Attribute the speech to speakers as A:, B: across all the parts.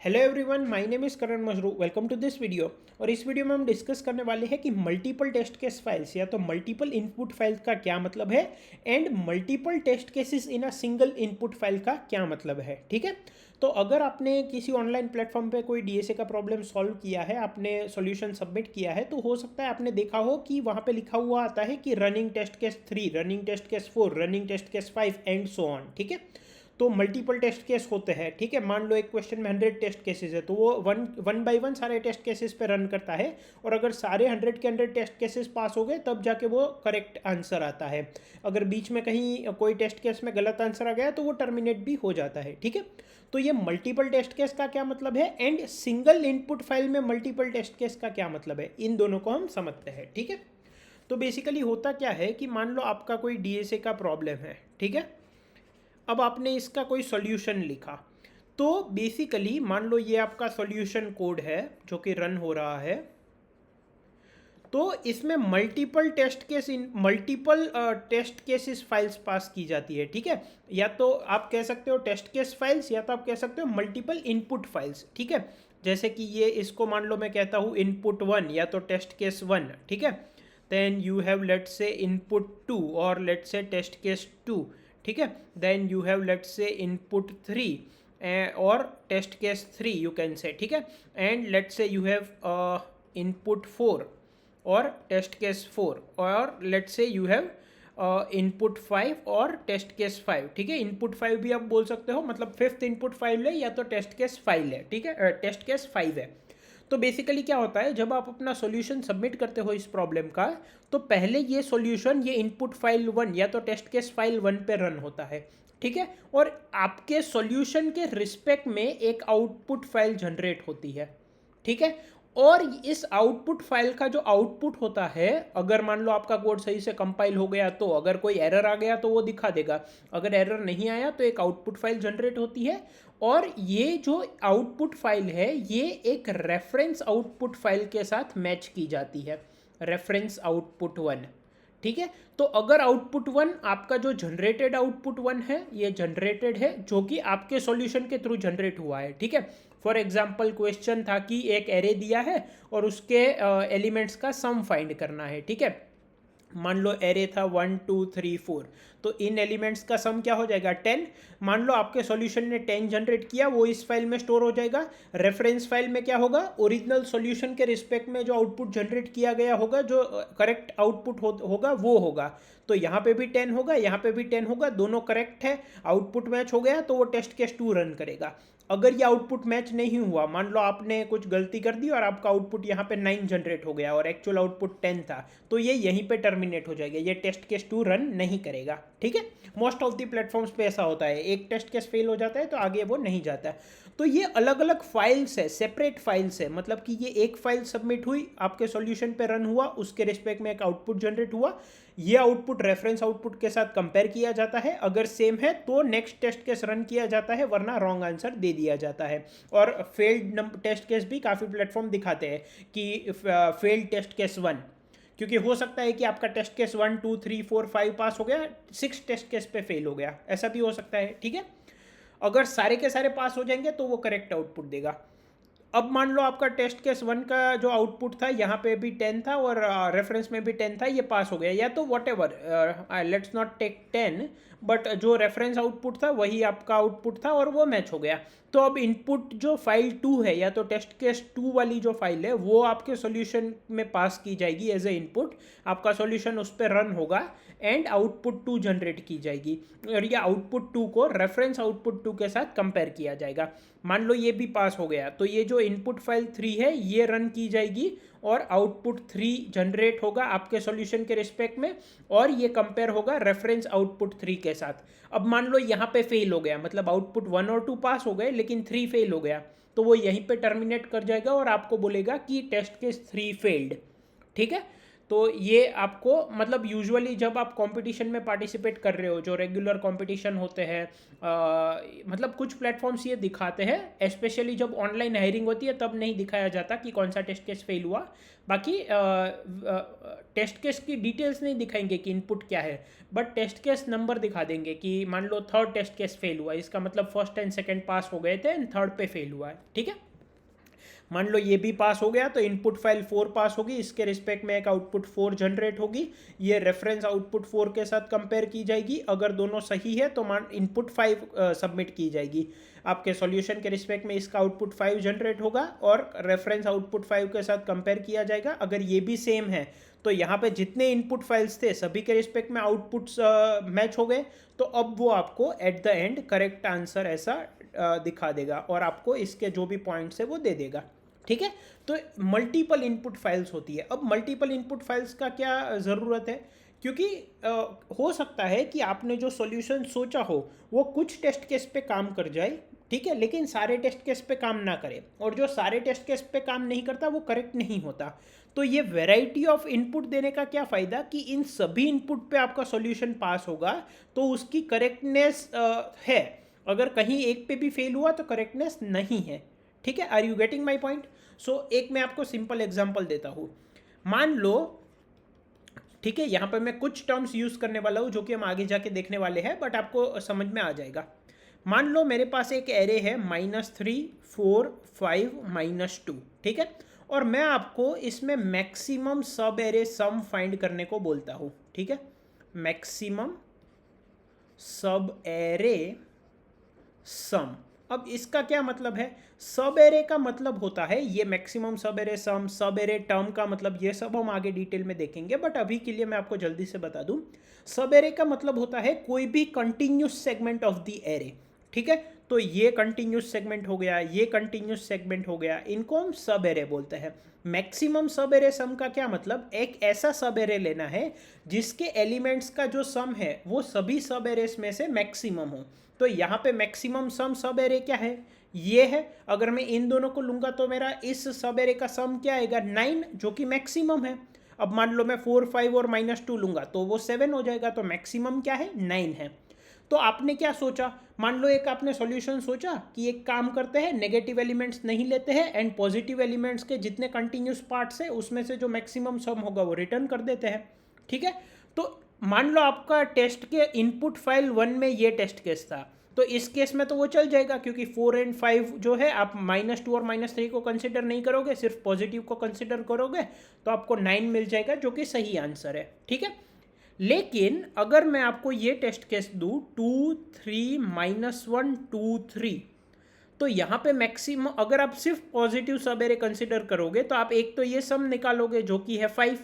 A: Hello everyone, my name is Karan Majru. Welcome to this video. और इस video में हम डिस्कस करने वाले हैं कि मल्टीपल टेस्ट केस फाइल्स या तो मल्टीपल इनपुट फाइल्स का क्या मतलब है and multiple test cases in a single input file का क्या मतलब है। ठीक है, तो अगर आपने किसी ऑनलाइन प्लेटफॉर्म पे कोई डीएसए का प्रॉब्लम सॉल्व किया है, आपने सॉल्यूशन सबमिट किया है, तो हो सकता है आपने देखा हो कि वहाँ पे लिखा हुआ आता है कि running test case 3, running test case 4, running test case 5 and so on. ठीक है, तो मल्टीपल टेस्ट केस होते हैं। ठीक है, मान लो एक क्वेश्चन में 100 टेस्ट केसेस है, तो वो वन बाई वन सारे टेस्ट केसेस पे रन करता है, और अगर सारे 100 के 100 टेस्ट केसेस पास हो गए तब जाके वो करेक्ट आंसर आता है। अगर बीच में कहीं कोई टेस्ट केस में गलत आंसर आ गया तो वो टर्मिनेट भी हो जाता है। ठीक है, तो ये मल्टीपल टेस्ट केस का क्या मतलब है एंड सिंगल इनपुट फाइल में मल्टीपल टेस्ट केस का क्या मतलब है, इन दोनों को हम समझते हैं। ठीक है, तो बेसिकली होता क्या है कि मान लो आपका कोई डीएसए का प्रॉब्लम है। ठीक है, अब आपने इसका कोई सॉल्यूशन लिखा, तो बेसिकली मान लो ये आपका सॉल्यूशन कोड है जो कि रन हो रहा है। तो इसमें मल्टीपल टेस्ट केसेस फाइल्स पास की जाती है। ठीक है, या तो आप कह सकते हो टेस्ट केस फाइल्स, या तो आप कह सकते हो मल्टीपल इनपुट फाइल्स। ठीक है, जैसे कि ये इसको मान लो मैं कहता हूँ इनपुट 1 या तो टेस्ट केस 1। ठीक है, then you have let's say input 2 और लेट्स से टेस्ट केस 2। ठीक है, then you have let's say input 3 और test case 3 you can say. ठीक है, and let's say you have input 4 और टेस्ट केस 4, और लेट्स से यू हैव इनपुट 5 और टेस्ट केस 5। ठीक है, इनपुट 5 भी आप बोल सकते हो, मतलब फिफ्थ इनपुट फाइल है या तो टेस्ट केस फाइल है। ठीक है, टेस्ट केस 5 है। तो बेसिकली क्या होता है, जब आप अपना सॉल्यूशन सबमिट करते हो इस प्रॉब्लम का, तो पहले ये सॉल्यूशन ये इनपुट फाइल 1 या तो टेस्ट केस फाइल 1 पे रन होता है। ठीक है, और आपके सॉल्यूशन के रिस्पेक्ट में एक आउटपुट फाइल जनरेट होती है। ठीक है, और इस आउटपुट फाइल का जो आउटपुट होता है, अगर मान लो आपका कोड सही से कंपाइल हो गया, तो अगर कोई एरर आ गया तो वो दिखा देगा, अगर एरर नहीं आया तो एक आउटपुट फाइल जनरेट होती है। और ये जो आउटपुट फाइल है ये एक रेफरेंस आउटपुट फाइल के साथ मैच की जाती है, रेफरेंस आउटपुट 1। ठीक है, तो अगर आउटपुट 1 आपका जो जनरेटेड आउटपुट 1 है, ये जनरेटेड है जो कि आपके सॉल्यूशन के थ्रू जनरेट हुआ है। ठीक है, फॉर एग्जांपल क्वेश्चन था कि एक एरे दिया है और उसके एलिमेंट्स का सम फाइंड करना है। ठीक है, मान लो एरे था 1 2 3 4, तो इन एलिमेंट्स का सम क्या हो जाएगा 10। मान लो आपके सॉल्यूशन ने 10 जनरेट किया, वो इस फाइल में स्टोर हो जाएगा। रेफरेंस फाइल में क्या होगा, ओरिजिनल सॉल्यूशन के रिस्पेक्ट में जो आउटपुट जनरेट किया गया होगा, जो करेक्ट आउटपुट होगा वो होगा। तो यहाँ पे भी 10 होगा, यहाँ पे भी 10 होगा, दोनों करेक्ट है, आउटपुट मैच हो गया, तो वो टेस्ट केस 2 रन करेगा। अगर ये आउटपुट मैच नहीं हुआ, मान लो आपने कुछ गलती कर दी और आपका आउटपुट यहाँ पे 9 जनरेट हो गया और एक्चुअल आउटपुट 10 था, तो ये यहीं पे टर्मिनेट हो जाएगा, ये टेस्ट केस 2 रन नहीं करेगा। ठीक है, मोस्ट ऑफ द प्लेटफॉर्म्स पे ऐसा होता है, एक टेस्ट केस फेल हो जाता है तो आगे वो नहीं जाता है। तो ये अलग अलग फाइल्स है, सेपरेट फाइल्स है, मतलब कि ये एक फाइल सबमिट हुई, आपके सॉल्यूशन पे रन हुआ, उसके रिस्पेक्ट में एक आउटपुट जनरेट हुआ, ये आउटपुट रेफरेंस आउटपुट के साथ कंपेयर किया जाता है, अगर सेम है तो नेक्स्ट टेस्ट केस रन किया जाता है, वरना रॉन्ग आंसर दे दिया जाता है। और फेल्ड टेस्ट केस भी काफ़ी प्लेटफॉर्म दिखाते हैं कि फेल्ड टेस्ट केस 1, क्योंकि हो सकता है कि आपका टेस्ट केस 1 2 3 4 5 पास हो गया, 6 टेस्ट केस पे फेल हो गया, ऐसा भी हो सकता है। ठीक है, अगर सारे के सारे पास हो जाएंगे तो वो करेक्ट आउटपुट देगा। अब मान लो आपका टेस्ट केस 1 का जो आउटपुट था, यहाँ पे भी 10 था और रेफरेंस में भी 10 था, ये पास हो गया, या तो whatever, let's not take 10, but जो रेफरेंस आउटपुट था वही आपका आउटपुट था और वो मैच हो गया। तो अब इनपुट जो फाइल 2 है, या तो टेस्ट केस 2 वाली जो फाइल है, वो आपके सॉल्यूशन में पास की जाएगी एज ए इनपुट, आपका सॉल्यूशन उस पर रन होगा एंड आउटपुट 2 जनरेट की जाएगी, और ये आउटपुट 2 को रेफरेंस आउटपुट 2 के साथ कंपेयर किया जाएगा। मान लो ये भी पास हो गया, तो ये जो इनपुट फाइल 3 है ये रन की जाएगी और आउटपुट 3 जनरेट होगा आपके सॉल्यूशन के रिस्पेक्ट में, और ये कंपेयर होगा रेफरेंस आउटपुट 3 के साथ। अब मान लो यहाँ पे फेल हो गया, मतलब आउटपुट 1 और 2 पास हो गए लेकिन 3 फेल हो गया, तो वो यहीं पे टर्मिनेट कर जाएगा और आपको बोलेगा कि टेस्ट केस 3 फेल्ड। ठीक है, तो ये आपको मतलब यूजुअली जब आप कंपटीशन में पार्टिसिपेट कर रहे हो, जो रेगुलर कंपटीशन होते हैं, मतलब कुछ प्लेटफॉर्म्स ये दिखाते हैं, स्पेशली जब ऑनलाइन हायरिंग होती है तब नहीं दिखाया जाता कि कौन सा टेस्ट केस फेल हुआ। बाकी टेस्ट केस की डिटेल्स नहीं दिखाएंगे कि इनपुट क्या है, बट टेस्ट केस नंबर दिखा देंगे कि मान लो थर्ड टेस्ट केस फेल हुआ, इसका मतलब फर्स्ट एंड सेकंड पास हो गए थे एंड थर्ड पे फेल हुआ है। ठीक है, मान लो ये भी पास हो गया तो इनपुट फाइल 4 पास होगी, इसके रिस्पेक्ट में एक आउटपुट 4 जनरेट होगी, ये रेफरेंस आउटपुट 4 के साथ कंपेयर की जाएगी, अगर दोनों सही है तो मान इनपुट 5 सबमिट की जाएगी। आपके सॉल्यूशन के रिस्पेक्ट में इसका आउटपुट 5 जनरेट होगा और रेफरेंस आउटपुट 5 के साथ कंपेयर किया जाएगा। अगर ये भी सेम है तो यहाँ पे जितने इनपुट फाइल्स थे सभी के रिस्पेक्ट में आउटपुट्स मैच हो गए, तो अब वो आपको at the end correct answer ऐसा दिखा देगा और आपको इसके जो भी पॉइंट्स है वो दे देगा। ठीक है, तो मल्टीपल इनपुट फाइल्स होती है। अब मल्टीपल इनपुट फाइल्स का क्या ज़रूरत है, क्योंकि हो सकता है कि आपने जो सॉल्यूशन सोचा हो वो कुछ टेस्ट केस पे काम कर जाए, ठीक है, लेकिन सारे टेस्ट केस पे काम ना करे, और जो सारे टेस्ट केस पे काम नहीं करता वो करेक्ट नहीं होता। तो ये वैरायटी ऑफ इनपुट देने का क्या फ़ायदा कि इन सभी इनपुट पे आपका सॉल्यूशन पास होगा तो उसकी करेक्टनेस है, अगर कहीं एक पे भी फेल हुआ तो करेक्टनेस नहीं है। ठीक है, are you getting my point? So एक मैं आपको सिंपल एग्जांपल देता हूँ। मान लो, ठीक है, यहाँ पर मैं कुछ टर्म्स यूज़ करने वाला हूँ जो कि हम आगे जाके देखने वाले हैं, बट आपको समझ में आ जाएगा। मान लो मेरे पास एक एरे है -3, 4, 5, -2, ठीक है, और मैं आपको इसमें मैक्सिमम सब एरे सम फाइंड करने को बोलता हूँ। ठीक है, मैक्सिमम सब एरे सम। अब इसका क्या मतलब है? सब एरे का मतलब होता है ये मैक्सिमम सब एरे सम, सब एरे टर्म का मतलब ये सब हम आगे डिटेल में देखेंगे, बट अभी के लिए मैं आपको जल्दी से बता दूं, सब एरे का मतलब होता है कोई भी continuous segment of the array. ठीक है, तो ये कंटिन्यूस सेगमेंट हो गया, ये कंटिन्यूस सेगमेंट हो गया, इनको हम सब एरे बोलते हैं। मैक्सिमम सब एरे सम का क्या मतलब, एक ऐसा सब एरे लेना है जिसके एलिमेंट्स का जो सम है वो सभी सब एरेस में से मैक्सिमम हो। तो यहाँ पे मैक्सिमम सम सब एरे क्या है, ये है। अगर मैं इन दोनों को लूंगा तो मेरा इस सब एरे का सम क्या आएगा, 9, जो कि मैक्सिमम है। अब मान लो मैं 4, 5 और -2 लूंगा तो वो 7 हो जाएगा, तो मैक्सिमम क्या है, 9 है। तो आपने क्या सोचा, मान लो एक आपने सॉल्यूशन सोचा कि एक काम करते हैं, नेगेटिव एलिमेंट्स नहीं लेते हैं एंड पॉजिटिव एलिमेंट्स के जितने कंटिन्यूस पार्ट्स है उसमें से जो मैक्सिमम सम होगा वो रिटर्न कर देते हैं। ठीक है, तो मान लो आपका टेस्ट के इनपुट फाइल 1 में ये टेस्ट केस था, तो इस केस में तो वो चल जाएगा क्योंकि 4 और 5 जो है आप -2 और -3 को कंसिडर नहीं करोगे, सिर्फ पॉजिटिव को कंसिडर करोगे, तो आपको 9 मिल जाएगा जो कि सही आंसर है। ठीक है, लेकिन अगर मैं आपको ये टेस्ट केस दूँ 2, 3, -1, 2, 3, तो यहाँ पे मैक्सिमम अगर आप सिर्फ पॉजिटिव सब एरे कंसिडर करोगे तो आप एक तो ये सम निकालोगे जो कि है 5,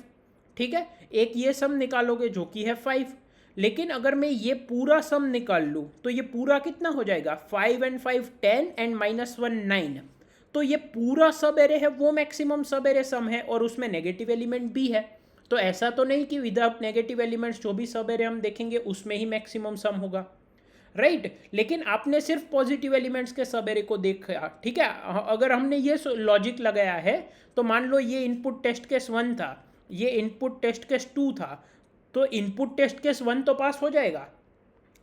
A: ठीक है, एक ये सम निकालोगे जो कि है 5, लेकिन अगर मैं ये पूरा सम निकाल लूँ तो ये पूरा कितना हो जाएगा, 5 and 5 10 एंड -1 9, तो ये पूरा सब एरे है वो मैक्सिमम सब एरे सम है और उसमें नेगेटिव एलिमेंट भी है। तो ऐसा तो नहीं कि विदाउट नेगेटिव एलिमेंट्स जो भी सब एरे हम देखेंगे उसमें ही मैक्सिमम सम होगा, राइट लेकिन आपने सिर्फ पॉजिटिव एलिमेंट्स के सब एरे को देखा। ठीक है, अगर हमने ये लॉजिक लगाया है तो मान लो ये इनपुट टेस्ट केस 1 था, ये इनपुट टेस्ट केस 2 था, तो इनपुट टेस्ट केस 1 तो पास हो जाएगा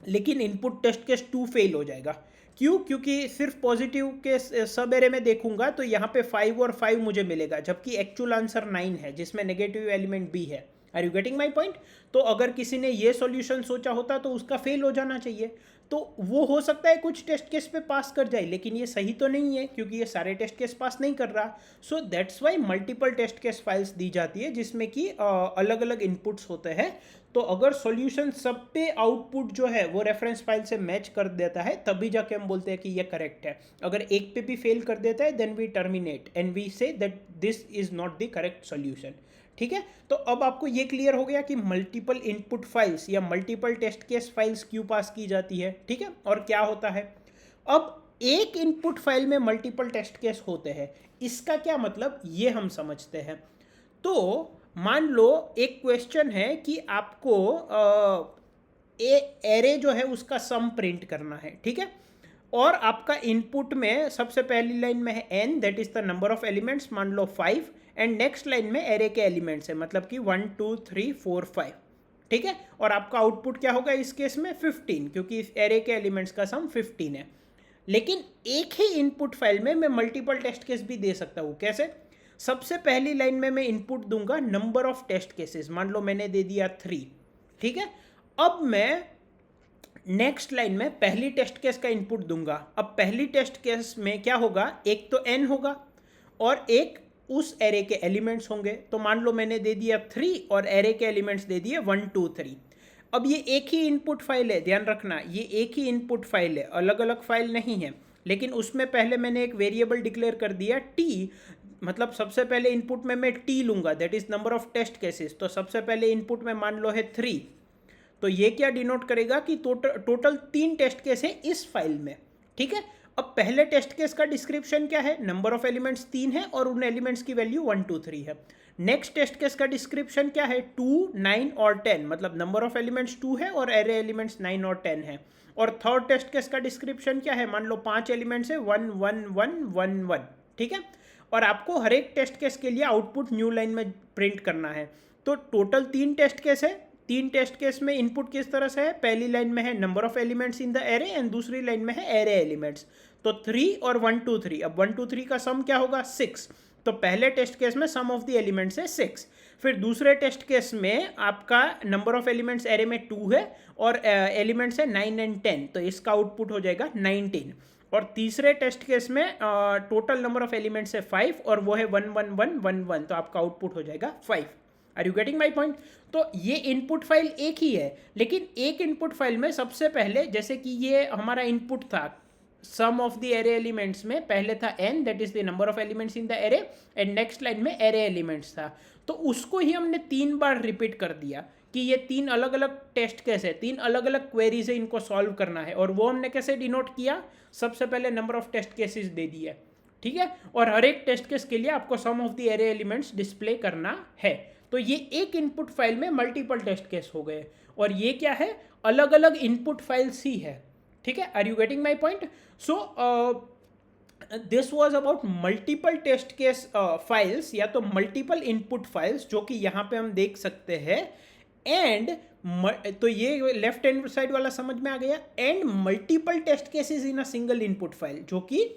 A: लेकिन इनपुट टेस्ट केस 2 फेल हो जाएगा। क्यों? क्योंकि सिर्फ पॉजिटिव के सब एरे में देखूंगा तो यहाँ पे 5 और 5 मुझे मिलेगा, जबकि एक्चुअल आंसर 9 है जिसमें नेगेटिव एलिमेंट भी है। Are you getting my point? तो अगर किसी ने ये सॉल्यूशन सोचा होता तो उसका फेल हो जाना चाहिए, तो वो हो सकता है कुछ टेस्ट केस पे पास कर जाए, लेकिन ये सही तो नहीं है क्योंकि ये सारे टेस्ट केस पास नहीं कर रहा। So that's why multiple test case files दी जाती है जिसमें कि अलग अलग इनपुट्स होते हैं। तो अगर सॉल्यूशन सब पे आउटपुट जो है वो रेफरेंस फाइल से मैच कर देता है तभी जाके हम बोलते हैं कि ये करेक्ट है। अगर एक पे भी फेल कर देता है then we terminate and we say that this is not the correct solution. ठीक है, तो अब आपको ये क्लियर हो गया कि मल्टीपल इनपुट फाइल्स या मल्टीपल टेस्ट केस फाइल्स क्यों पास की जाती है। ठीक है, और क्या होता है। अब एक इनपुट फाइल में मल्टीपल टेस्ट केस होते हैं, इसका क्या मतलब ये हम समझते हैं। तो मान लो एक क्वेश्चन है कि आपको एरे जो है उसका सम प्रिंट करना है, ठीक है, और आपका इनपुट में सबसे पहली लाइन में है n, that is the number of elements, मान लो 5, एंड नेक्स्ट लाइन में एरे के एलिमेंट्स है, मतलब कि 1 2 3 4 5, ठीक है। और आपका आउटपुट क्या होगा इस केस में 15, क्योंकि इस एरे के एलिमेंट्स का सम 15 है। लेकिन एक ही इनपुट फाइल में मैं मल्टीपल टेस्ट केस भी दे सकता हूँ। कैसे? सबसे पहली लाइन में मैं इनपुट दूंगा नंबर ऑफ टेस्ट केसेस, मान लो मैंने दे दिया 3, ठीक है। अब मैं नेक्स्ट लाइन में पहली टेस्ट केस का इनपुट दूंगा। अब पहली टेस्ट केस में क्या होगा, एक तो n होगा और एक उस एरे के एलिमेंट्स होंगे। तो मान लो मैंने दे दिया 3 और एरे के एलिमेंट्स दे दिए 1 2 3। अब ये एक ही इनपुट फाइल है, ध्यान रखना, ये एक ही इनपुट फाइल है, अलग अलग फाइल नहीं है। लेकिन उसमें पहले मैंने एक वेरिएबल डिक्लेयर कर दिया t, मतलब सबसे पहले इनपुट में मैं t लूंगा, that is number of test cases. तो सबसे पहले इनपुट में मान लो है 3, तो ये क्या डिनोट करेगा कि टोटल 3 टेस्ट केस है इस फाइल में, ठीक है। अब पहले टेस्ट केस का डिस्क्रिप्शन क्या है, नंबर ऑफ एलिमेंट्स 3 है और उन एलिमेंट्स की वैल्यू 1 2 3 है। नेक्स्ट टेस्ट केस का डिस्क्रिप्शन क्या है, 2 9 और 10, मतलब नंबर ऑफ एलिमेंट्स 2 है और एरे एलिमेंट्स 9 और 10 है। और थर्ड टेस्ट केस का डिस्क्रिप्शन क्या है, मान लो 5 एलिमेंट्स है 1 1 1 1 1, ठीक है। और आपको हर एक टेस्ट केस के लिए आउटपुट न्यू लाइन में प्रिंट करना है। तो टोटल 3 टेस्ट केस है। 3 टेस्ट केस में इनपुट किस तरह से है, पहली लाइन में है number of elements in the array and दूसरी लाइन में है एरे एलिमेंट्स। तो 3 और 1 2 3, अब 1 2 3 का सम क्या होगा 6। तो पहले टेस्ट केस में सम ऑफ द एलिमेंट्स है 6। फिर दूसरे टेस्ट केस में आपका नंबर ऑफ एलिमेंट्स एरे में 2 है और एलिमेंट्स है 9 एंड 10, तो इसका आउटपुट हो जाएगा 19। और तीसरे टेस्ट केस में टोटल नंबर ऑफ एलिमेंट्स है 5 और वो है 1 1 1 1 1, तो आपका आउटपुट हो जाएगा 5। Are you getting my point? तो ये इनपुट फाइल एक ही है, लेकिन एक इनपुट फाइल में सबसे पहले, जैसे कि ये हमारा इनपुट था सम ऑफ द एरे एलिमेंट्स में, पहले था n, that is the number of elements in the array, and next line में एरे एलिमेंट्स था। तो उसको ही हमने 3 बार रिपीट कर दिया कि ये 3 अलग अलग टेस्ट केस है, 3 अलग अलग क्वेरीज है, इनको सॉल्व करना है। और वो हमने कैसे डिनोट किया, सबसे पहले नंबर ऑफ टेस्ट केसेस दे दिए, ठीक है। और हर एक टेस्ट केस के लिए आपको sum of the array elements display करना है। तो ये एक इनपुट फाइल में मल्टीपल टेस्ट केस हो गए, और ये क्या है, अलग अलग इनपुट फाइल्स ही है, ठीक है। Are you getting my point? So this was about multiple test case files, या तो मल्टीपल इनपुट फाइल्स, जो कि यहाँ पे हम देख सकते हैं। एंड तो ये लेफ्ट हैंड साइड वाला समझ में आ गया। And multiple test cases in a single input file, जो कि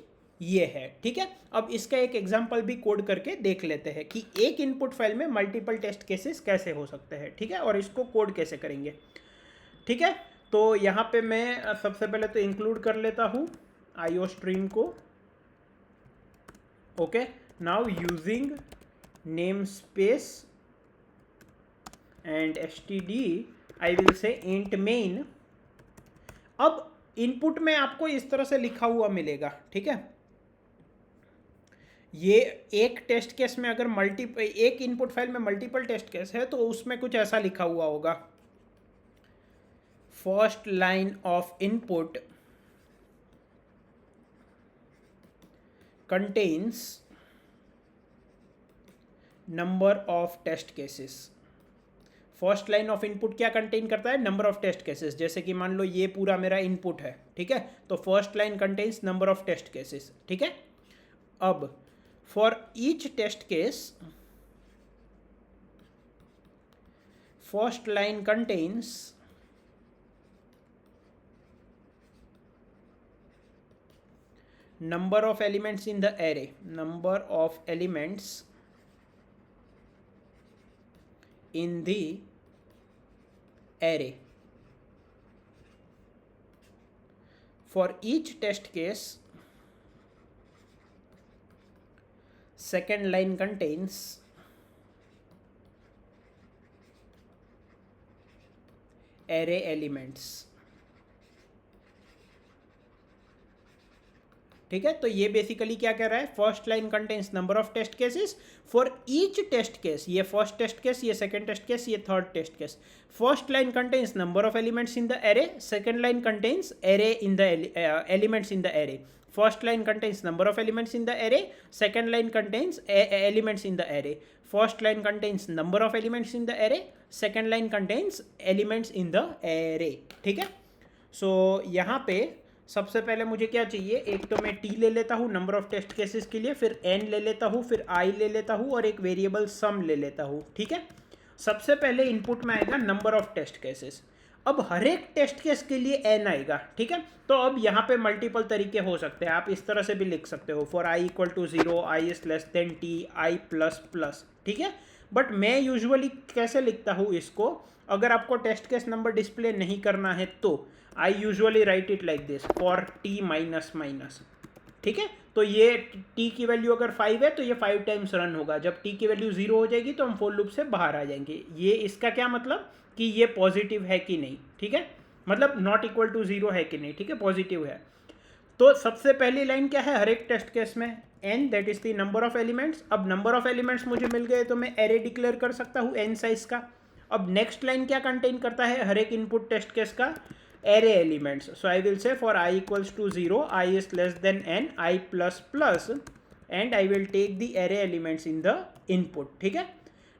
A: ये है, ठीक है। अब इसका एक एग्जांपल भी कोड करके देख लेते हैं कि एक इनपुट फाइल में मल्टीपल टेस्ट केसेस कैसे हो सकते हैं, ठीक है, और इसको कोड कैसे करेंगे, ठीक है। तो यहाँ पे मैं सबसे पहले तो इंक्लूड कर लेता हूँ IO स्ट्रीम को। Okay, now using name space and std I will say int main. अब इनपुट में आपको इस तरह से लिखा हुआ मिलेगा, ठीक है। ये एक टेस्ट केस में अगर एक इनपुट फाइल में मल्टीपल टेस्ट केस है तो उसमें कुछ ऐसा लिखा हुआ होगा, first line of input contains number of test cases. First line of input क्या कंटेन करता है, नंबर ऑफ टेस्ट केसेस। जैसे कि मान लो ये पूरा मेरा इनपुट है, ठीक है, तो first line contains number of test cases, ठीक है। अब for each test case first line contains number of elements in the array, number of elements in the array. For each test case, second line contains array elements, ठीक है। तो ये basically क्या कह रहा है, first line contains number of test cases for each test case. ये first test case, ये सेकंड टेस्ट केस, ये third test case. First line contains number of elements in the array, second line contains array in the elements in the array. First line contains number of elements in the array, second line contains elements in the array. First line contains number of elements in the array, second line contains elements in the array, ठीक है। सो यहाँ पे सबसे पहले मुझे क्या चाहिए, एक तो मैं t ले लेता हूँ नंबर ऑफ टेस्ट केसेस के लिए, फिर n ले लेता हूँ, फिर i ले लेता हूँ और एक वेरिएबल सम ले लेता हूँ। ठीक है, सबसे पहले इनपुट में आएगा नंबर ऑफ टेस्ट केसेस। अब हर एक टेस्ट केस के लिए n आएगा। ठीक है, तो अब यहाँ पे मल्टीपल तरीके हो सकते हैं, आप इस तरह से भी लिख सकते हो, for i equal to 0, i is less than t, i plus plus. ठीक है, बट मैं यूजुअली कैसे लिखता हूँ इसको, अगर आपको टेस्ट केस नंबर डिस्प्ले नहीं करना है तो I usually right it like this, for T minus minus. ठीक है, तो ये t की वैल्यू अगर 5 है तो ये 5 टाइम्स रन होगा, जब t की वैल्यू 0 हो जाएगी तो हम फॉर लूप से बाहर आ जाएंगे। ये इसका क्या मतलब कि ये पॉजिटिव है कि नहीं। ठीक है, मतलब नॉट इक्वल टू 0 है कि नहीं। ठीक है, पॉजिटिव है। तो सबसे पहली लाइन क्या है हर एक टेस्ट केस में, n that is the number of elements. अब नंबर ऑफ एलिमेंट्स मुझे मिल गए तो मैं एरे डिक्लेयर कर सकता हूँ n साइज का। अब नेक्स्ट लाइन क्या कंटेन करता है हर एक इनपुट टेस्ट केस का, array elements. So I will say for I equals to 0, I is less than n, I plus plus, and I will take the array elements in the input. ठीक है,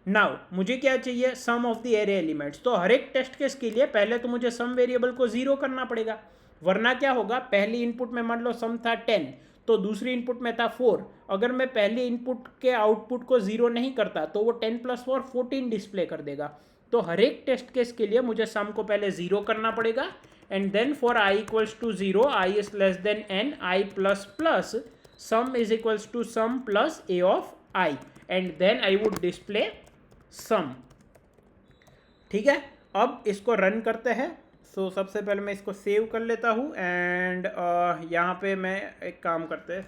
A: now मुझे क्या चाहिए, sum of the array elements। तो हर एक test case के लिए पहले तो मुझे sum वेरिएबल को 0 करना पड़ेगा, वरना क्या होगा, पहली इनपुट में मान लो sum था 10 तो दूसरी इनपुट में था 4, अगर मैं पहली इनपुट के आउटपुट को 0 नहीं करता तो वो 10 प्लस 4 14 डिस्प्ले कर देगा। तो हर एक टेस्ट केस के लिए मुझे सम को पहले 0 करना पड़ेगा, and then for I equals to 0, I is less than n, I plus plus, sum is equals to sum plus a of I, and then I would display sum। ठीक है, अब इसको रन करते हैं। सो सबसे पहले मैं इसको सेव कर लेता हूँ, एंड यहाँ पे मैं एक काम करते हैं,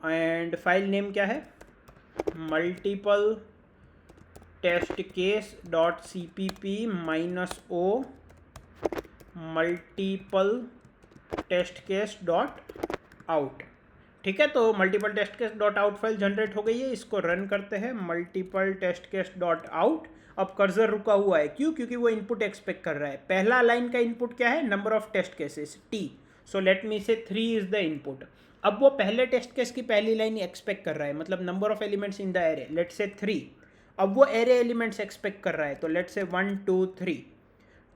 A: एंड फाइल नेम क्या है, multiple test case dot cpp -o multiple test case dot out. ठीक है, तो multiple test case dot out file generate हो गई है, इसको रन करते हैं, multiple test case dot out. अब कर्सर रुका हुआ है, क्यों, क्योंकि वो इनपुट एक्सपेक्ट कर रहा है। पहला लाइन का इनपुट क्या है, number of test cases t, so let me say 3 is the input. अब वो पहले टेस्ट केस की पहली लाइन एक्सपेक्ट कर रहा है, मतलब number of elements in the array, let say 3। अब वो एरे एलिमेंट्स एक्सपेक्ट कर रहा है, तो लेट से 1 2 3,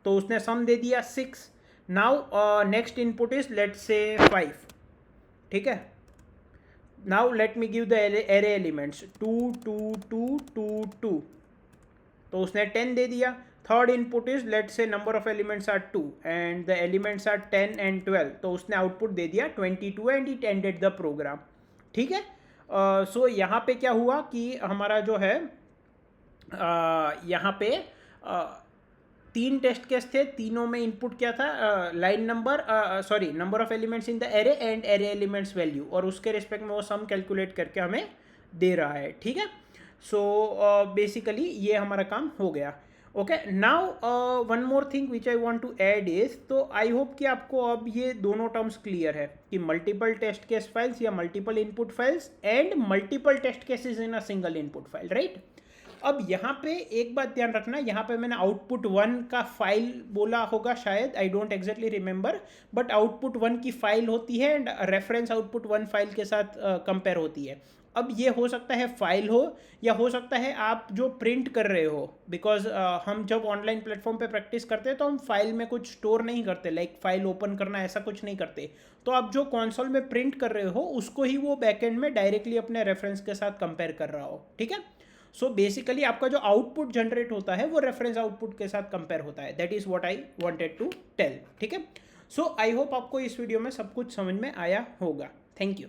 A: तो उसने सम दे दिया 6। Now next input is let say 5। ठीक है, now let me give the array elements 2 2 2 2 2, तो उसने 10 दे दिया। Third input is let say number of elements are 2 and the elements are 10 and 12, तो उसने आउटपुट दे दिया 22 and it ended the program. ठीक है, सो यहाँ पे क्या हुआ कि हमारा जो है यहाँ पे 3 टेस्ट केस थे, तीनों में इनपुट क्या था, line number sorry number of elements in the array and array elements value, और उसके रिस्पेक्ट में वो सम कैलकुलेट करके हमें दे रहा है। ठीक है, सो बेसिकली ये हमारा काम हो गया। Okay, now one more thing which I want to add is, तो आई होप कि आपको अब ये दोनों टर्म्स क्लियर है कि मल्टीपल टेस्ट केस फाइल्स या multiple input files and multiple test cases in a single input file, right. अब यहाँ पे एक बात ध्यान रखना, यहाँ पे मैंने आउटपुट 1 का फाइल बोला होगा शायद, I don't exactly remember, but output 1 की फाइल होती है एंड रेफरेंस आउटपुट 1 फाइल के साथ कंपेयर होती है। अब ये हो सकता है फाइल हो या हो सकता है आप जो प्रिंट कर रहे हो, बिकॉज हम जब ऑनलाइन प्लेटफॉर्म पे प्रैक्टिस करते हैं तो हम फाइल में कुछ स्टोर नहीं करते, लाइक फाइल ओपन करना ऐसा कुछ नहीं करते। तो आप जो कंसोल में प्रिंट कर रहे हो उसको ही वो बैकएंड में डायरेक्टली अपने रेफरेंस के साथ कंपेयर कर रहा हो। ठीक है, सो बेसिकली आपका जो आउटपुट जनरेट होता है वो रेफरेंस आउटपुट के साथ कंपेयर होता है, that is what I wanted to tell. ठीक है, सो आई होप आपको इस वीडियो में सब कुछ समझ में आया होगा। Thank you.